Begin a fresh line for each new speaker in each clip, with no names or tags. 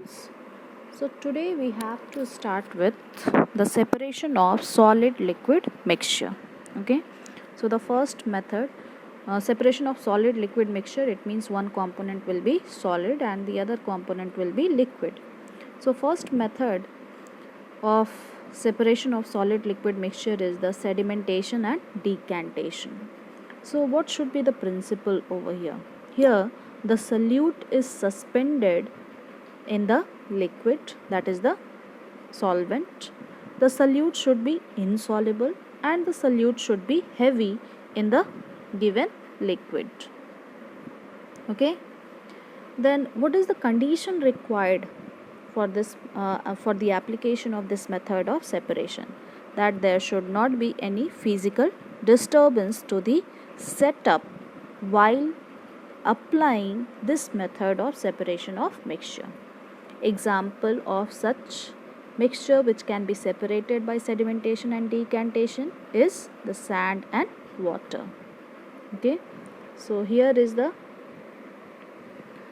students. So today we have to start with the separation of solid liquid mixture. Okay. So the first method, separation of solid liquid mixture, it means one component will be solid and the other component will be liquid. So first method of separation of solid liquid mixture is the sedimentation and decantation. So what should be the principle over here? Here the solute is suspended in the liquid, that is the solvent. The solute should be insoluble and the solute should be heavy in the given liquid. Okay. Then what is the condition required for this for the application of this method of separation? That there should not be any physical disturbance to the setup while applying this method of separation of mixture. Example of such mixture which can be separated by sedimentation and decantation is the sand and water. Okay, so here is the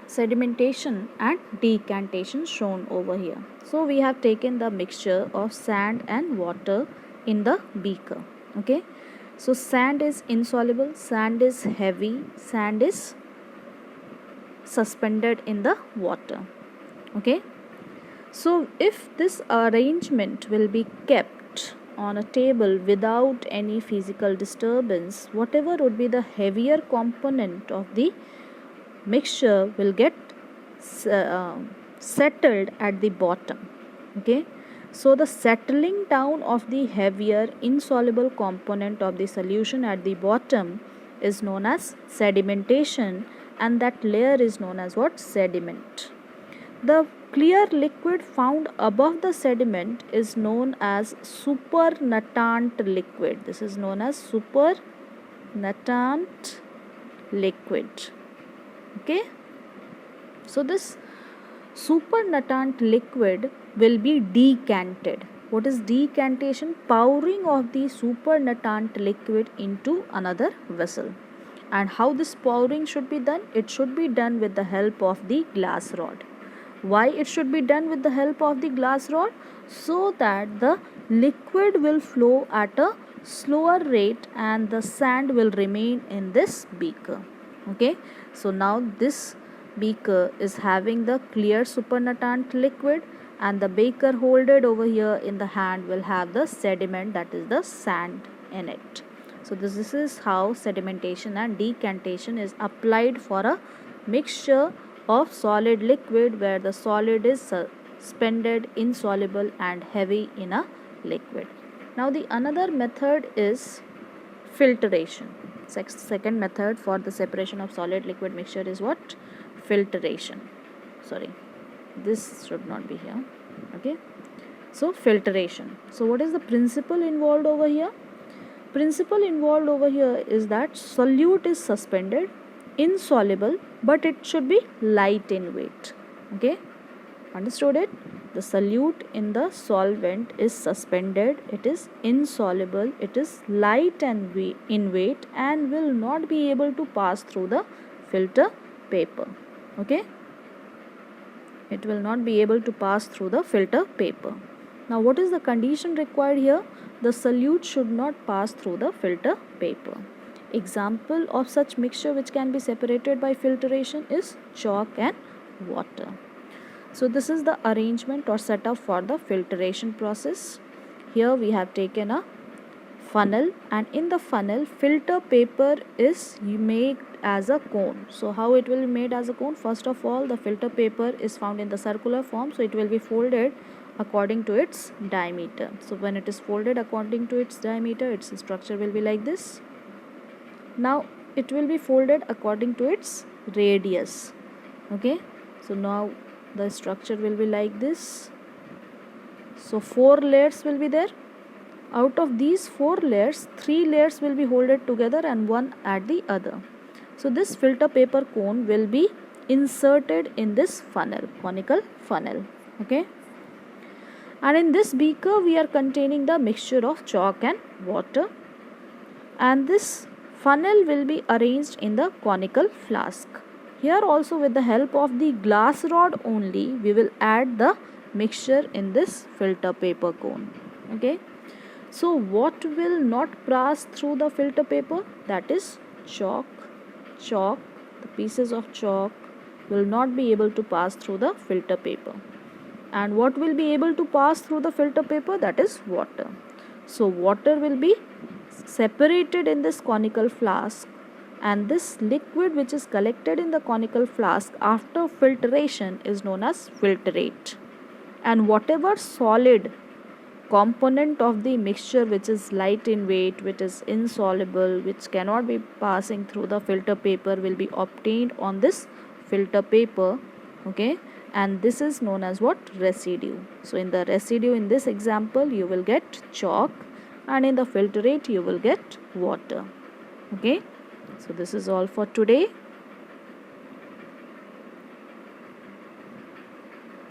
sedimentation and decantation shown over here. So we have taken the mixture of sand and water in the beaker. Okay, so sand is insoluble, sand is heavy, sand is suspended in the water. Okay, so if this arrangement will be kept on a table without any physical disturbance, whatever would be the heavier component of the mixture will get settled at the bottom. Okay, so the settling down of the heavier insoluble component of the solution at the bottom is known as sedimentation, and that layer is known as what? Sediment. The clear liquid found above the sediment is known as supernatant liquid. This is known as supernatant liquid. Okay, so this supernatant liquid will be decanted. What is decantation? Pouring of the supernatant liquid into another vessel. And how this pouring should be done? It should be done with the help of the glass rod. Why it should be done with the help of the glass rod? So that the liquid will flow at a slower rate and the sand will remain in this beaker. Okay, so now this beaker is having the clear supernatant liquid and the beaker holded over here in the hand will have the sediment, that is the sand in it. So this is how sedimentation and decantation is applied for a mixture of solid liquid where the solid is suspended, insoluble and heavy in a liquid. Now the another method is filtration. Second method for the separation of solid liquid mixture is what? Filtration. Sorry, this should not be here. Okay, so filtration. So what is the principle involved over here? Principle involved over here is that solute is suspended, insoluble, but it should be light in weight. Okay, understood it? The solute in the solvent is suspended, it is insoluble, it is light and in weight and will not be able to pass through the filter paper. Okay, it will not be able to pass through the filter paper. Now what is the condition required here? The solute should not pass through the filter paper. Example of such mixture which can be separated by filtration is chalk and water. So this is the arrangement or setup for the filtration process. Here we have taken a funnel and in the funnel filter paper is made as a cone. So how it will be made as a cone? First of all, the filter paper is found in the circular form, so it will be folded according to its diameter. So when it is folded according to its diameter, its structure will be like this. Now it will be folded according to its radius. Okay, so now the structure will be like this. So 4 layers will be there. Out of these 4 layers, 3 layers will be folded together and one at the other. So this filter paper cone will be inserted in this funnel, conical funnel. Okay, and in this beaker we are containing the mixture of chalk and water, and this funnel will be arranged in the conical flask. Here also, with the help of the glass rod only, we will add the mixture in this filter paper cone. Okay. So what will not pass through the filter paper? That is chalk. Chalk, the pieces of chalk will not be able to pass through the filter paper. And what will be able to pass through the filter paper? That is water. So water will be separated in this conical flask, and this liquid which is collected in the conical flask after filtration is known as filtrate. And whatever solid component of the mixture which is light in weight, which is insoluble, which cannot be passing through the filter paper, will be obtained on this filter paper. Okay, and this is known as what? Residue. So in the residue, in this example, you will get chalk, and in the filtrate you will get water. Okay, so this is all for today.